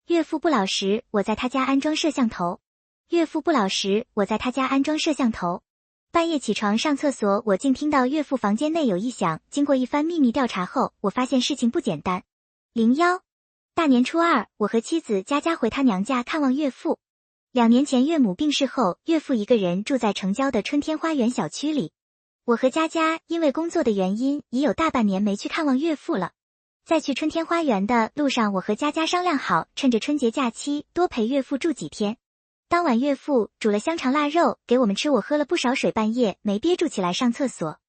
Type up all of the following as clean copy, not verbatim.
岳父不老实，我在他家安装摄像头。岳父不老实，我在他家安装摄像头。半夜起床上厕所，我竟听到岳父房间内有异响。经过一番秘密调查后，我发现事情不简单。01大年初二，我和妻子佳佳回他娘家看望岳父。2年前岳母病逝后，岳父一个人住在城郊的春天花园小区里。我和佳佳因为工作的原因，已有大半年没去看望岳父了。在去春天花园的路上，我和佳佳商量好，趁着春节假期多陪岳父住几天。当晚岳父煮了香肠腊肉给我们吃，我喝了不少水，半夜没憋住起来上厕所。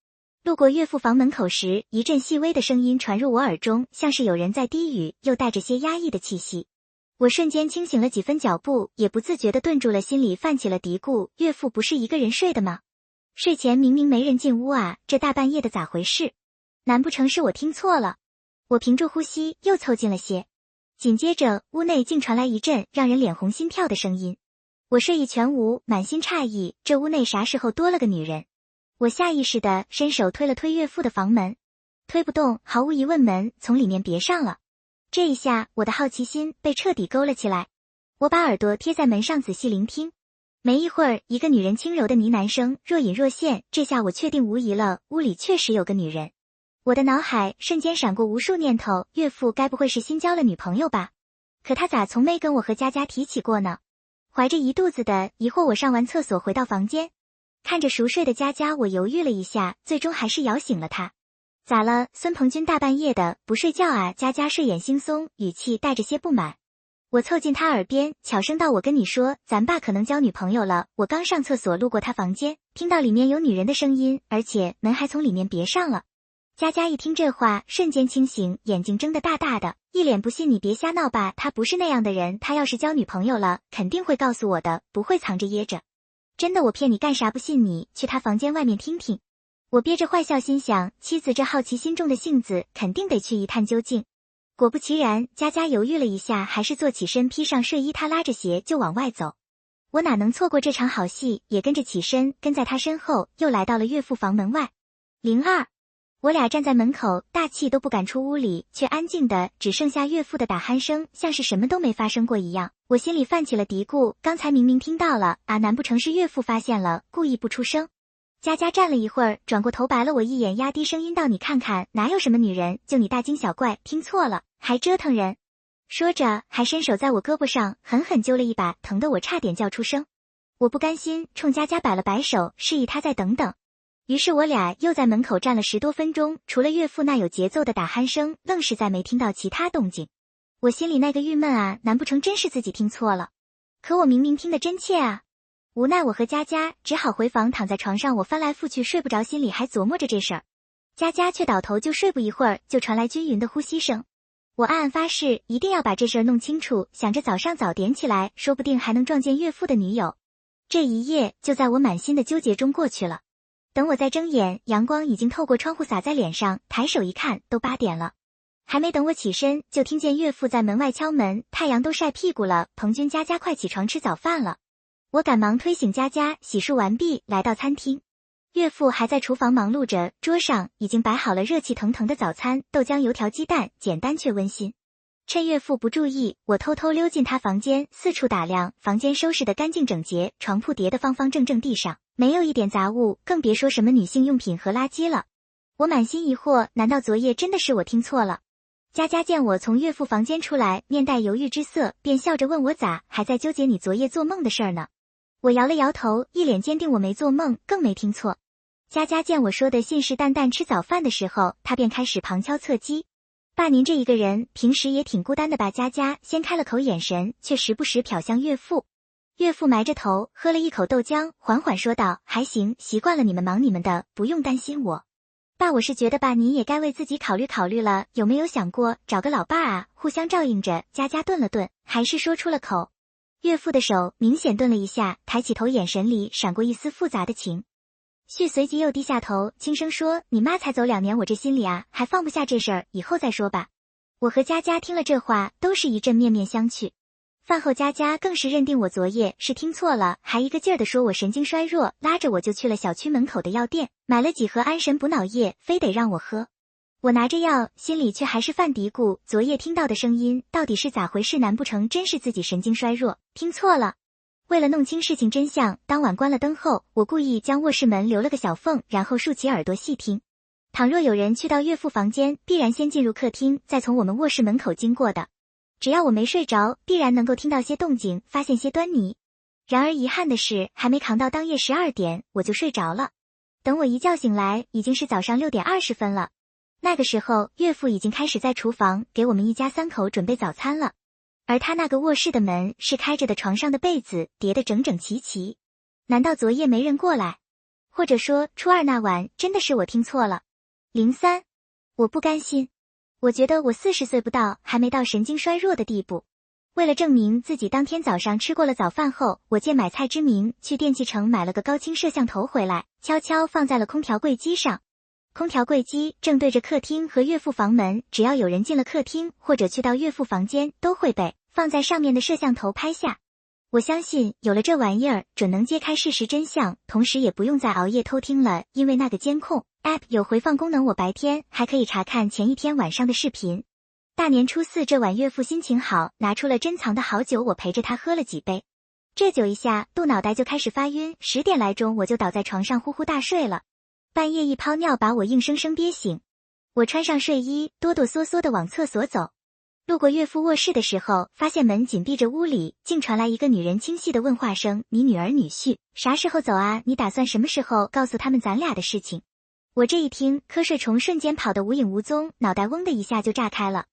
路过岳父房门口时，一阵细微的声音传入我耳中，像是有人在低语，又带着些压抑的气息。我瞬间清醒了几分，脚步也不自觉地顿住了，心里泛起了嘀咕，岳父不是一个人睡的吗？睡前明明没人进屋啊，这大半夜的咋回事？难不成是我听错了？我屏住呼吸，又凑近了些。紧接着屋内竟传来一阵让人脸红心跳的声音。我睡意全无，满心诧异，这屋内啥时候多了个女人？我下意识地伸手推了推岳父的房门，推不动，毫无疑问门从里面别上了。这一下我的好奇心被彻底勾了起来，我把耳朵贴在门上仔细聆听。没一会儿，一个女人轻柔的呢喃声若隐若现，这下我确定无疑了，屋里确实有个女人。我的脑海瞬间闪过无数念头，岳父该不会是新交了女朋友吧？可他咋从没跟我和佳佳提起过呢？怀着一肚子的疑惑，我上完厕所回到房间，看着熟睡的佳佳，我犹豫了一下，最终还是摇醒了她。咋了，孙鹏军大半夜的不睡觉啊？佳佳睡眼惺忪，语气带着些不满。我凑近他耳边悄声道，我跟你说，咱爸可能交女朋友了。我刚上厕所路过他房间，听到里面有女人的声音，而且门还从里面别上了。佳佳一听这话，瞬间清醒，眼睛睁得大大的，一脸不信。你别瞎闹吧，他不是那样的人，他要是交女朋友了，肯定会告诉我的，不会藏着掖着。真的，我骗你干啥？不信你去他房间外面听听。我憋着坏笑，心想妻子这好奇心重的性子，肯定得去一探究竟。果不其然，佳佳犹豫了一下，还是坐起身披上睡衣，她拉着鞋就往外走。我哪能错过这场好戏，也跟着起身，跟在她身后，又来到了岳父房门外。02我俩站在门口，大气都不敢出屋里，却安静的只剩下岳父的打鼾声，像是什么都没发生过一样。我心里泛起了嘀咕，刚才明明听到了啊，难不成是岳父发现了，故意不出声？佳佳站了一会儿，转过头白了我一眼，压低声音道，你看看哪有什么女人，就你大惊小怪，听错了，还折腾人。说着还伸手在我胳膊上狠狠揪了一把，疼得我差点叫出声。我不甘心，冲佳佳摆了摆手，示意她再等等。于是我俩又在门口站了10多分钟，除了岳父那有节奏的打鼾声，愣是再没听到其他动静。我心里那个郁闷啊，难不成真是自己听错了？可我明明听得真切啊！无奈我和佳佳只好回房躺在床上，我翻来覆去睡不着，心里还琢磨着这事儿。佳佳却倒头就睡，不一会儿就传来均匀的呼吸声。我暗暗发誓一定要把这事儿弄清楚，想着早上早点起来，说不定还能撞见岳父的女友。这一夜就在我满心的纠结中过去了。等我再睁眼，阳光已经透过窗户洒在脸上，抬手一看，都8点了。还没等我起身，就听见岳父在门外敲门，太阳都晒屁股了，鹏军佳佳快起床吃早饭了。我赶忙推醒佳佳，洗漱完毕，来到餐厅。岳父还在厨房忙碌着，桌上已经摆好了热气腾腾的早餐，豆浆油条鸡蛋，简单却温馨。趁岳父不注意，我偷偷溜进他房间，四处打量，房间收拾得干净整洁，床铺叠得方方正正，地上没有一点杂物，更别说什么女性用品和垃圾了。我满心疑惑，难道昨夜真的是我听错了？佳佳见我从岳父房间出来，面带犹豫之色，便笑着问我咋还在纠结你昨夜做梦的事儿呢？我摇了摇头，一脸坚定我没做梦，更没听错。佳佳见我说的信誓旦旦，吃早饭的时候，她便开始旁敲侧击。爸，您这一个人平时也挺孤单的吧？佳佳先开了口，眼神却时不时瞟向岳父。岳父埋着头喝了一口豆浆，缓缓说道，还行，习惯了，你们忙你们的，不用担心我。爸，我是觉得吧，您也该为自己考虑考虑了，有没有想过找个老伴儿啊，互相照应着？佳佳顿了顿，还是说出了口。岳父的手明显顿了一下，抬起头，眼神里闪过一丝复杂的情绪，随即又低下头，轻声说，你妈才走2年，我这心里啊还放不下这事儿，以后再说吧。我和佳佳听了这话，都是一阵面面相觑。饭后佳佳更是认定我昨夜是听错了，还一个劲儿地说我神经衰弱，拉着我就去了小区门口的药店，买了几盒安神补脑液，非得让我喝。我拿着药，心里却还是犯嘀咕，昨夜听到的声音到底是咋回事？难不成真是自己神经衰弱，听错了？为了弄清事情真相，当晚关了灯后，我故意将卧室门留了个小缝，然后竖起耳朵细听。倘若有人去到岳父房间，必然先进入客厅，再从我们卧室门口经过的。只要我没睡着，必然能够听到些动静，发现些端倪。然而遗憾的是，还没扛到当夜12点，我就睡着了。等我一觉醒来，已经是早上6点20分了。那个时候，岳父已经开始在厨房给我们一家3口准备早餐了。而他那个卧室的门是开着的，床上的被子叠得整整齐齐。难道昨夜没人过来？或者说初二那晚真的是我听错了？03，我不甘心。我觉得我40岁不到，还没到神经衰弱的地步。为了证明自己当天早上吃过了早饭后，我借买菜之名去电器城买了个高清摄像头回来，悄悄放在了空调柜机上。空调柜机正对着客厅和岳父房门，只要有人进了客厅或者去到岳父房间，都会被放在上面的摄像头拍下。我相信有了这玩意儿，准能揭开事实真相，同时也不用再熬夜偷听了，因为那个监控 App 有回放功能，我白天还可以查看前一天晚上的视频。大年初4这晚，岳父心情好，拿出了珍藏的好酒，我陪着他喝了几杯。这酒一下，肚脑袋就开始发晕，10点来钟我就倒在床上呼呼大睡了。半夜一泡尿把我硬生生憋醒，我穿上睡衣，哆哆嗦嗦地往厕所走。路过岳父卧室的时候，发现门紧闭着，屋里竟传来一个女人清晰的问话声：“你女儿女婿啥时候走啊？你打算什么时候告诉他们咱俩的事情？”我这一听，瞌睡虫瞬间跑得无影无踪，脑袋嗡的一下就炸开了。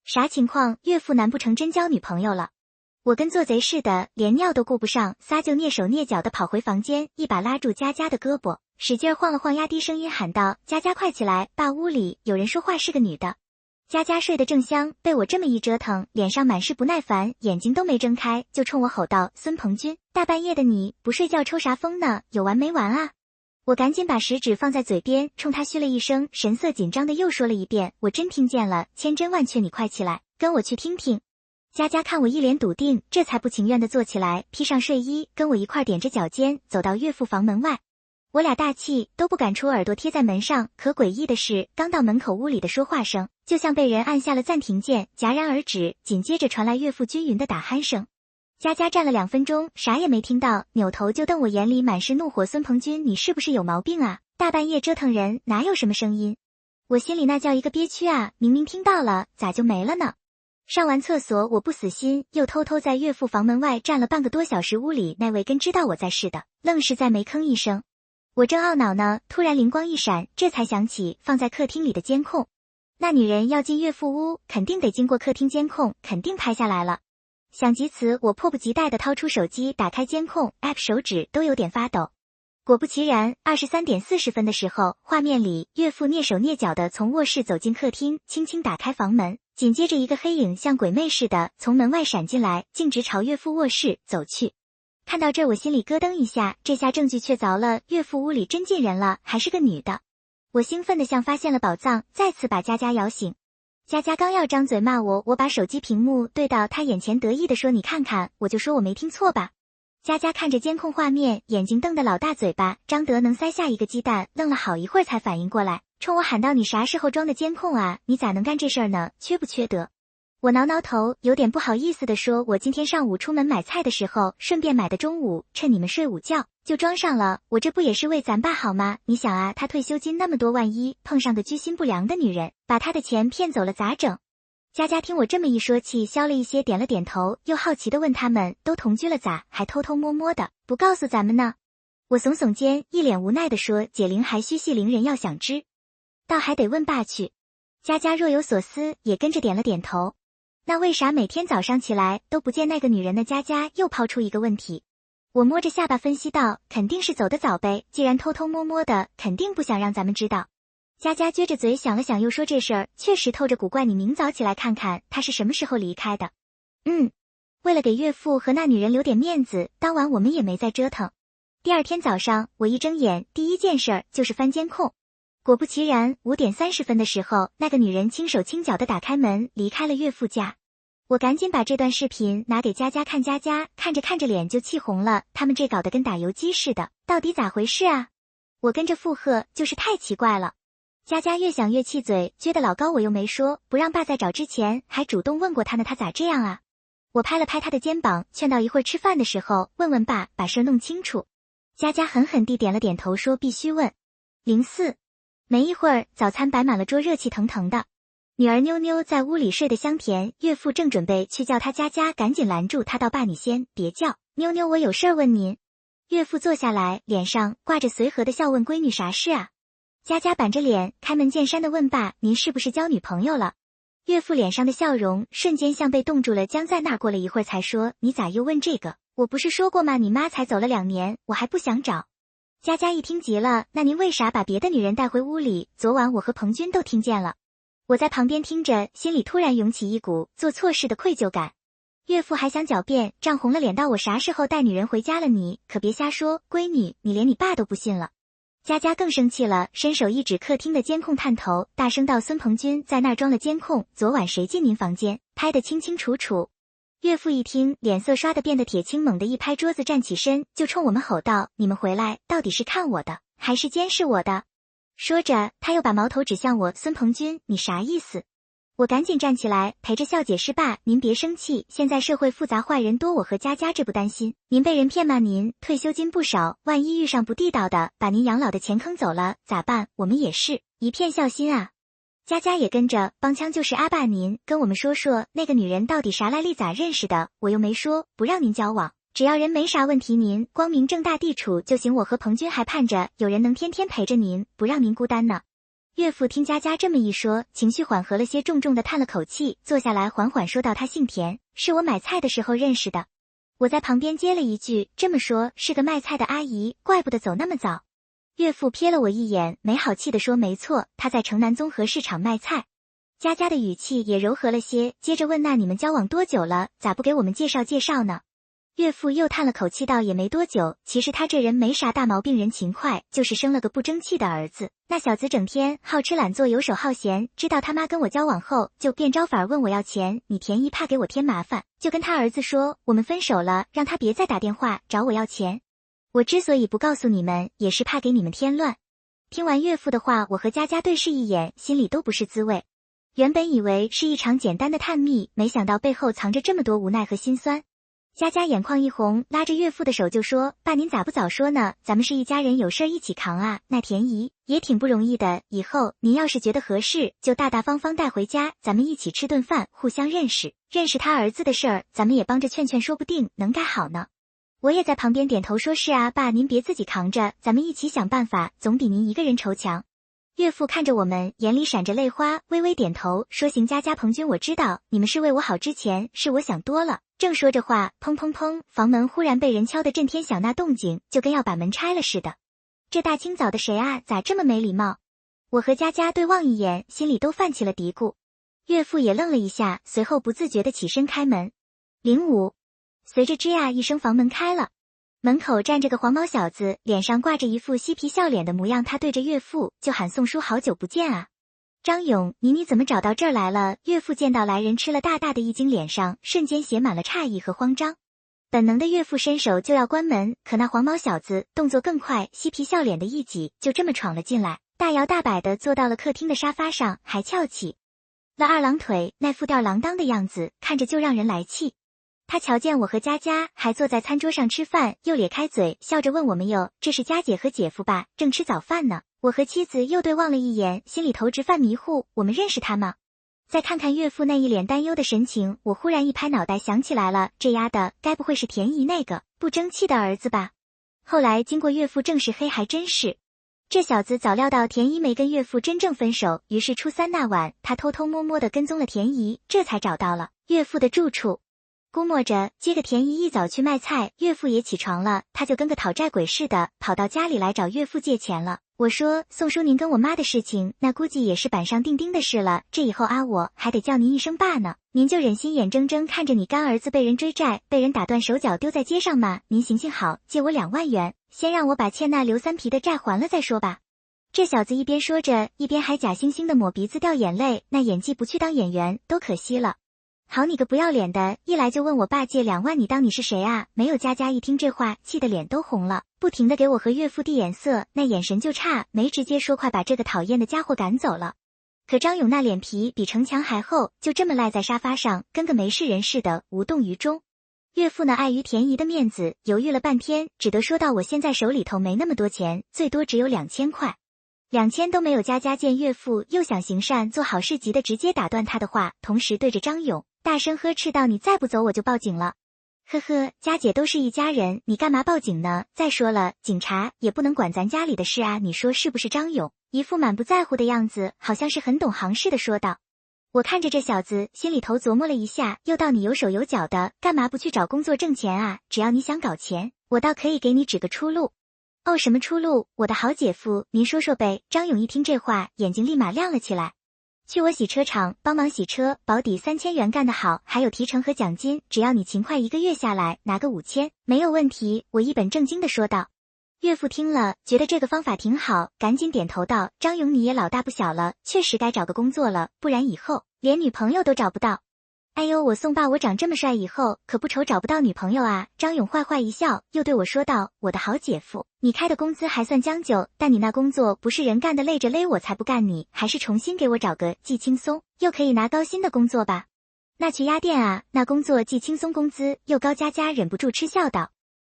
啥情况？岳父难不成真交女朋友了？我跟做贼似的，连尿都顾不上，撒就蹑手蹑脚地跑回房间，一把拉住佳佳的胳膊，使劲晃了晃，压低声音喊道：“佳佳快起来，爸，屋里有人说话，是个女的。”佳佳睡得正香，被我这么一折腾，脸上满是不耐烦，眼睛都没睁开，就冲我吼道：“孙鹏军，大半夜的你不睡觉抽啥风呢？有完没完啊？”我赶紧把食指放在嘴边，冲他嘘了一声，神色紧张的又说了一遍：“我真听见了，千真万确，你快起来，跟我去听听。”佳佳看我一脸笃定，这才不情愿地坐起来，披上睡衣，跟我一块踮着脚尖走到岳父房门外。我俩大气都不敢出耳朵贴在门上，可诡异的是，刚到门口，屋里的说话声就像被人按下了暂停键，戛然而止，紧接着传来岳父均匀的打鼾声。佳佳站了2分钟，啥也没听到，扭头就瞪我，眼里满是怒火：“孙鹏军，你是不是有毛病啊？大半夜折腾人，哪有什么声音？”我心里那叫一个憋屈啊，明明听到了，咋就没了呢？上完厕所，我不死心，又偷偷在岳父房门外站了半个多小时，屋里那位跟知道我在似的，愣是再没吭一声。我正懊恼呢，突然灵光一闪，这才想起放在客厅里的监控。那女人要进岳父屋，肯定得经过客厅监控，肯定拍下来了。想及此，我迫不及待地掏出手机，打开监控 App， 手指都有点发抖。果不其然，23点40分的时候，画面里岳父蹑手蹑脚地从卧室走进客厅，轻轻打开房门，紧接着一个黑影像鬼魅似的从门外闪进来，径直朝岳父卧室走去。看到这，我心里咯噔一下，这下证据确凿了，岳父屋里真进人了，还是个女的。我兴奋地像发现了宝藏，再次把佳佳摇醒。佳佳刚要张嘴骂我，我把手机屏幕对到她眼前，得意地说：“你看看，我就说我没听错吧。”佳佳看着监控画面，眼睛瞪得老大，嘴巴张得能塞下一个鸡蛋，愣了好一会儿才反应过来，冲我喊道：“你啥时候装的监控啊？你咋能干这事儿呢？缺不缺德？”我挠挠头，有点不好意思地说：“我今天上午出门买菜的时候，顺便买的，中午趁你们睡午觉就装上了，我这不也是为咱爸好吗？你想啊，他退休金那么多，万一碰上个居心不良的女人，把他的钱骗走了咋整？”佳佳听我这么一说，气消了一些，点了点头，又好奇地问：“他们都同居了咋还偷偷摸摸的不告诉咱们呢？”我耸耸肩，一脸无奈地说：“解铃还须系铃人，要想知道还得问爸去。”佳佳若有所思，也跟着点了点头。那为啥每天早上起来都不见那个女人呢？佳佳又抛出一个问题。我摸着下巴分析道：“肯定是走得早呗，既然偷偷摸摸的，肯定不想让咱们知道。”佳佳撅着嘴想了想，又说：“这事儿确实透着古怪，你明早起来看看他是什么时候离开的。”为了给岳父和那女人留点面子，当晚我们也没再折腾。第二天早上，我一睁眼，第一件事就是翻监控。果不其然，5点30分的时候，那个女人轻手轻脚地打开门，离开了岳父家。我赶紧把这段视频拿给佳佳看，佳佳看着看着脸就气红了，他们这搞得跟打游击似的，到底咋回事啊？我跟着附和，就是太奇怪了。佳佳越想越气嘴，撅得老高，我又没说不让爸在找之前，还主动问过他呢，他咋这样啊？我拍了拍他的肩膀，劝到一会儿吃饭的时候问问爸，把事儿弄清楚。佳佳狠狠地点了点头，说必须问。04。没一会儿，早餐摆满了桌，热气腾腾的。女儿妞妞在屋里睡得香甜，岳父正准备去叫她，佳佳赶紧拦住她道：“爸，你先别叫，妞妞我有事儿问您。”岳父坐下来，脸上挂着随和的笑，问闺女啥事啊？佳佳板着脸，开门见山的问爸：“您是不是交女朋友了？”岳父脸上的笑容瞬间像被冻住了，僵在那儿，过了一会儿才说：“你咋又问这个？我不是说过吗？你妈才走了2年，我还不想找。”佳佳一听急了：“那您为啥把别的女人带回屋里？昨晚我和彭军都听见了。”我在旁边听着，心里突然涌起一股做错事的愧疚感。岳父还想狡辩，涨红了脸道：“我啥时候带女人回家了？你可别瞎说，闺女，你连你爸都不信了。”佳佳更生气了，伸手一指客厅的监控探头，大声道：“孙鹏军在那儿装了监控，昨晚谁进您房间，拍得清清楚楚。”岳父一听，脸色刷得变得铁青，猛地一拍桌子，站起身就冲我们吼道：“你们回来，到底是看我的，还是监视我的？”说着，他又把矛头指向我：“孙鹏军，你啥意思？”我赶紧站起来，陪着笑解释：“爸，您别生气，现在社会复杂，坏人多，我和佳佳这不担心。您被人骗吗？您退休金不少，万一遇上不地道的，把您养老的钱坑走了咋办？我们也是一片孝心啊。”佳佳也跟着帮腔，就是阿爸，您跟我们说说那个女人到底啥来历，咋认识的？我又没说不让您交往，只要人没啥问题，您光明正大地处就行。我和彭军还盼着有人能天天陪着您，不让您孤单呢。岳父听佳佳这么一说，情绪缓和了些，重重的叹了口气，坐下来缓缓说道：“他姓田，是我买菜的时候认识的。”我在旁边接了一句：“这么说是个卖菜的阿姨，怪不得走那么早。”岳父瞥了我一眼，没好气地说：“没错，他在城南综合市场卖菜。”佳佳的语气也柔和了些，接着问：“那你们交往多久了？咋不给我们介绍介绍呢？”岳父又叹了口气道：“也没多久，其实他这人没啥大毛病，人勤快，就是生了个不争气的儿子。那小子整天好吃懒做，游手好闲，知道他妈跟我交往后，就变招法问我要钱。你田姨怕给我添麻烦，就跟他儿子说我们分手了，让他别再打电话找我要钱。我之所以不告诉你们，也是怕给你们添乱。”听完岳父的话，我和佳佳对视一眼，心里都不是滋味。原本以为是一场简单的探秘，没想到背后藏着这么多无奈和心酸。佳佳眼眶一红，拉着岳父的手就说：“爸，您咋不早说呢？咱们是一家人，有事儿一起扛啊。那田姨也挺不容易的，以后您要是觉得合适，就大大方方带回家，咱们一起吃顿饭，互相认识认识他儿子的事儿，咱们也帮着劝劝，说不定能改好呢。”我也在旁边点头说：“是啊，爸，您别自己扛着，咱们一起想办法，总比您一个人愁强。”岳父看着我们，眼里闪着泪花，微微点头说：“行。佳佳、彭军，我知道你们是为我好，之前是我想多了。”正说着话，砰砰砰，房门忽然被人敲得震天响，那动静就跟要把门拆了似的。这大清早的谁啊？咋这么没礼貌？我和佳佳对望一眼，心里都泛起了嘀咕。岳父也愣了一下，随后不自觉地起身开门。05。随着吱呀一声，房门开了，门口站着个黄毛小子，脸上挂着一副嬉皮笑脸的模样，他对着岳父就喊：“宋叔，好久不见啊。”张勇，你怎么找到这儿来了？岳父见到来人吃了大大的一惊，脸上瞬间写满了诧异和慌张。本能的岳父伸手就要关门，可那黄毛小子动作更快，嬉皮笑脸的一挤就这么闯了进来，大摇大摆地坐到了客厅的沙发上，还翘起了二郎腿，那副吊儿郎当的样子看着就让人来气。他瞧见我和佳佳还坐在餐桌上吃饭，又咧开嘴笑着问我们：“哟，这是佳姐和姐夫吧？正吃早饭呢。”我和妻子又对望了一眼，心里头直犯迷糊，我们认识他吗？再看看岳父那一脸担忧的神情，我忽然一拍脑袋想起来了，这丫的该不会是田姨那个不争气的儿子吧？后来经过岳父证实，嘿，还真是。这小子早料到田姨没跟岳父真正分手，于是初三那晚，他偷偷摸摸地跟踪了田姨，这才找到了岳父的住处。估摸着接个田姨一早去卖菜，岳父也起床了，他就跟个讨债鬼似的跑到家里来找岳父借钱了。我说：“宋叔，您跟我妈的事情，那估计也是板上钉钉的事了，这以后啊，我还得叫您一声爸呢。您就忍心眼睁睁看着你干儿子被人追债，被人打断手脚丢在街上吗？您行行好，借我2万元，先让我把欠那刘三皮的债还了再说吧。”这小子一边说着，一边还假惺惺的抹鼻子掉眼泪，那演技不去当演员都可惜了。好你个不要脸的，一来就问我爸借2万，你当你是谁啊？没有。佳佳一听这话，气得脸都红了，不停地给我和岳父递眼色，那眼神就差，没直接说快把这个讨厌的家伙赶走了。可张勇那脸皮比城墙还厚，就这么赖在沙发上，跟个没事人似的，无动于衷。岳父呢，碍于田姨的面子，犹豫了半天，只得说道：“我现在手里头没那么多钱，最多只有2000块。”2000都没有。佳佳见岳父又想行善做好事，急得直接打断他的话，同时对着张勇大声呵斥道：“你再不走我就报警了。”呵呵，佳姐都是一家人，你干嘛报警呢？再说了，警察也不能管咱家里的事啊，你说是不是？张勇一副满不在乎的样子，好像是很懂行似的说道。我看着这小子，心里头琢磨了一下，又道你有手有脚的，干嘛不去找工作挣钱啊？只要你想搞钱，我倒可以给你指个出路。哦，什么出路？我的好姐夫，您说说呗。张勇一听这话，眼睛立马亮了起来。去我洗车场帮忙洗车，保底3000元干得好，还有提成和奖金，只要你勤快，1个月下来拿个5000，没有问题。我一本正经地说道。岳父听了，觉得这个方法挺好，赶紧点头道：“张勇，你也老大不小了，确实该找个工作了，不然以后连女朋友都找不到。”哎呦，我宋爸，我长这么帅，以后可不愁找不到女朋友啊！张勇坏坏一笑，又对我说道：“我的好姐夫，你开的工资还算将就，但你那工作不是人干的累着勒我才不干你，还是重新给我找个既轻松又可以拿高薪的工作吧。”那去鸭店啊，那工作既轻松，工资又高。佳佳忍不住嗤笑道。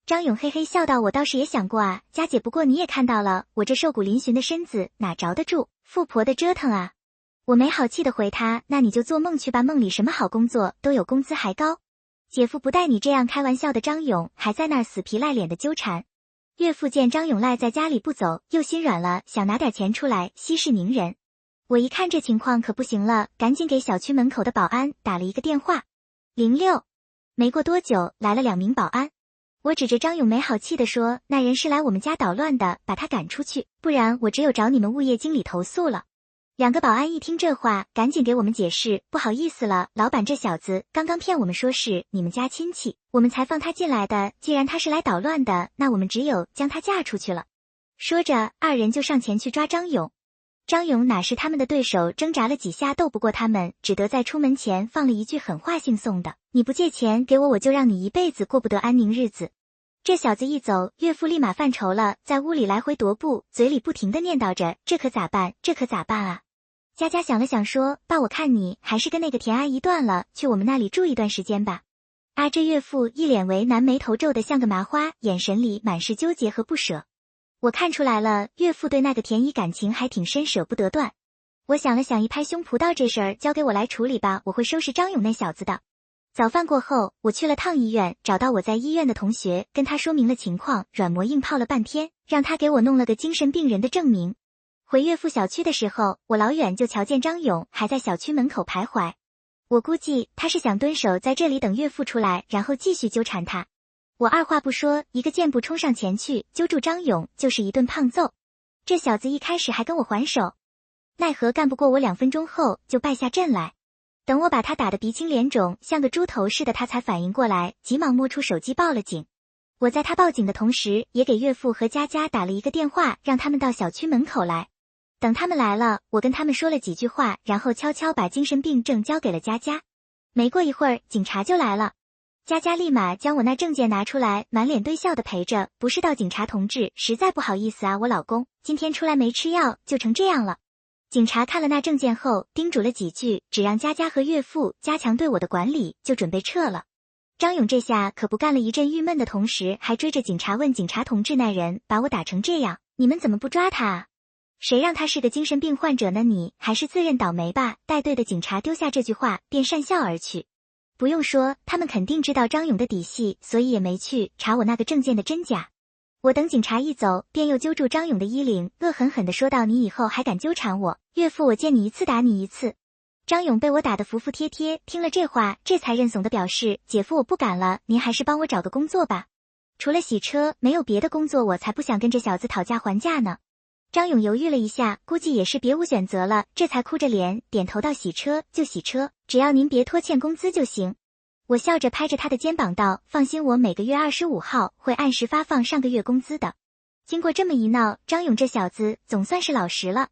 张勇嘿嘿笑道：“我倒是也想过啊，佳姐，不过你也看到了，我这瘦骨嶙峋的身子哪着得住富婆的折腾啊？”我没好气地回他：“那你就做梦去吧，梦里什么好工作都有工资还高。”姐夫不带你这样开玩笑的。张勇还在那儿死皮赖脸的纠缠。岳父见张勇赖在家里不走，又心软了，想拿点钱出来息事宁人。我一看这情况可不行了，赶紧给小区门口的保安打了一个电话。06。没过多久，来了2名保安。我指着张勇没好气地说：“那人是来我们家捣乱的，把他赶出去，不然我只有找你们物业经理投诉了。”2个保安一听这话，赶紧给我们解释：“不好意思了，老板，这小子刚刚骗我们说是你们家亲戚，我们才放他进来的。既然他是来捣乱的，那我们只有将他嫁出去了。”说着，2人就上前去抓张勇。张勇哪是他们的对手，挣扎了几下斗不过他们，只得在出门前放了一句狠话姓宋的：“你不借钱给我，我就让你一辈子过不得安宁日子。”这小子一走，岳父立马犯愁了，在屋里来回踱步，嘴里不停地念叨着：“这可咋办？这可咋办啊？”佳佳想了想说：“爸，我看你还是跟那个田阿姨断了，去我们那里住一段时间吧。”啊，这岳父一脸为难，眉头皱得像个麻花，眼神里满是纠结和不舍。我看出来了，岳父对那个田姨感情还挺深，舍不得断。我想了想，一拍胸脯道：“这事儿交给我来处理吧，我会收拾张勇那小子的。”早饭过后，我去了趟医院，找到我在医院的同学，跟他说明了情况，软磨硬泡了半天，让他给我弄了个精神病人的证明。回岳父小区的时候，我老远就瞧见张勇还在小区门口徘徊。我估计他是想蹲守在这里等岳父出来，然后继续纠缠他。我二话不说，一个箭步冲上前去，揪住张勇就是一顿胖揍。这小子一开始还跟我还手，奈何干不过我，2分钟后就败下阵来。等我把他打得鼻青脸肿，像个猪头似的，他才反应过来，急忙摸出手机报了警。我在他报警的同时，也给岳父和佳佳打了一个电话，让他们到小区门口来。等他们来了，我跟他们说了几句话，然后悄悄把精神病证交给了佳佳。没过一会儿，警察就来了。佳佳立马将我那证件拿出来，满脸堆笑的陪着：“不是到警察同志，实在不好意思啊，我老公今天出来没吃药，就成这样了。”警察看了那证件后，叮嘱了几句，只让佳佳和岳父加强对我的管理，就准备撤了。张勇这下可不干了，一阵郁闷的同时，还追着警察问：“警察同志，那人把我打成这样，你们怎么不抓他啊？谁让他是个精神病患者呢？你还是自认倒霉吧。”带队的警察丢下这句话，便讪笑而去。不用说，他们肯定知道张勇的底细，所以也没去查我那个证件的真假。我等警察一走，便又揪住张勇的衣领，恶狠狠地说道：“你以后还敢纠缠我，岳父我见你一次打你一次。”张勇被我打得服服帖帖，听了这话，这才认怂地表示：“姐夫，我不敢了，您还是帮我找个工作吧。除了洗车，没有别的工作，我才不想跟这小子讨价还价呢。”张勇犹豫了一下，估计也是别无选择了，这才哭着脸点头道：“洗车就洗车，只要您别拖欠工资就行。”我笑着拍着他的肩膀道：“放心，我每个月25号会按时发放上个月工资的。”经过这么一闹，张勇这小子总算是老实了。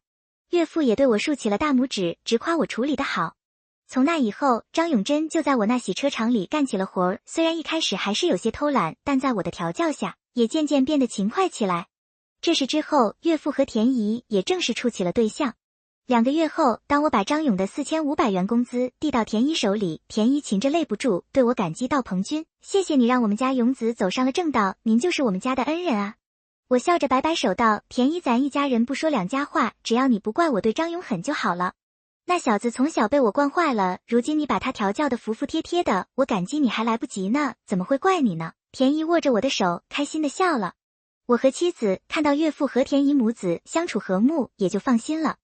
岳父也对我竖起了大拇指，直夸我处理得好。从那以后，张永贞就在我那洗车场里干起了活儿，虽然一开始还是有些偷懒，但在我的调教下，也渐渐变得勤快起来。这事之后，岳父和田姨也正式处起了对象。2个月后，当我把张勇的4500元工资递到田姨手里，田姨噙着泪不住，对我感激道：“彭君，谢谢你让我们家勇子走上了正道，您就是我们家的恩人啊。”我笑着摆摆手道：“田姨，咱一家人不说两家话，只要你不怪我对张勇狠就好了。那小子从小被我惯坏了，如今你把他调教的服服帖帖的，我感激你还来不及呢，怎么会怪你呢？”田姨握着我的手，开心的笑了。我和妻子看到岳父和田姨母子相处和睦，也就放心了。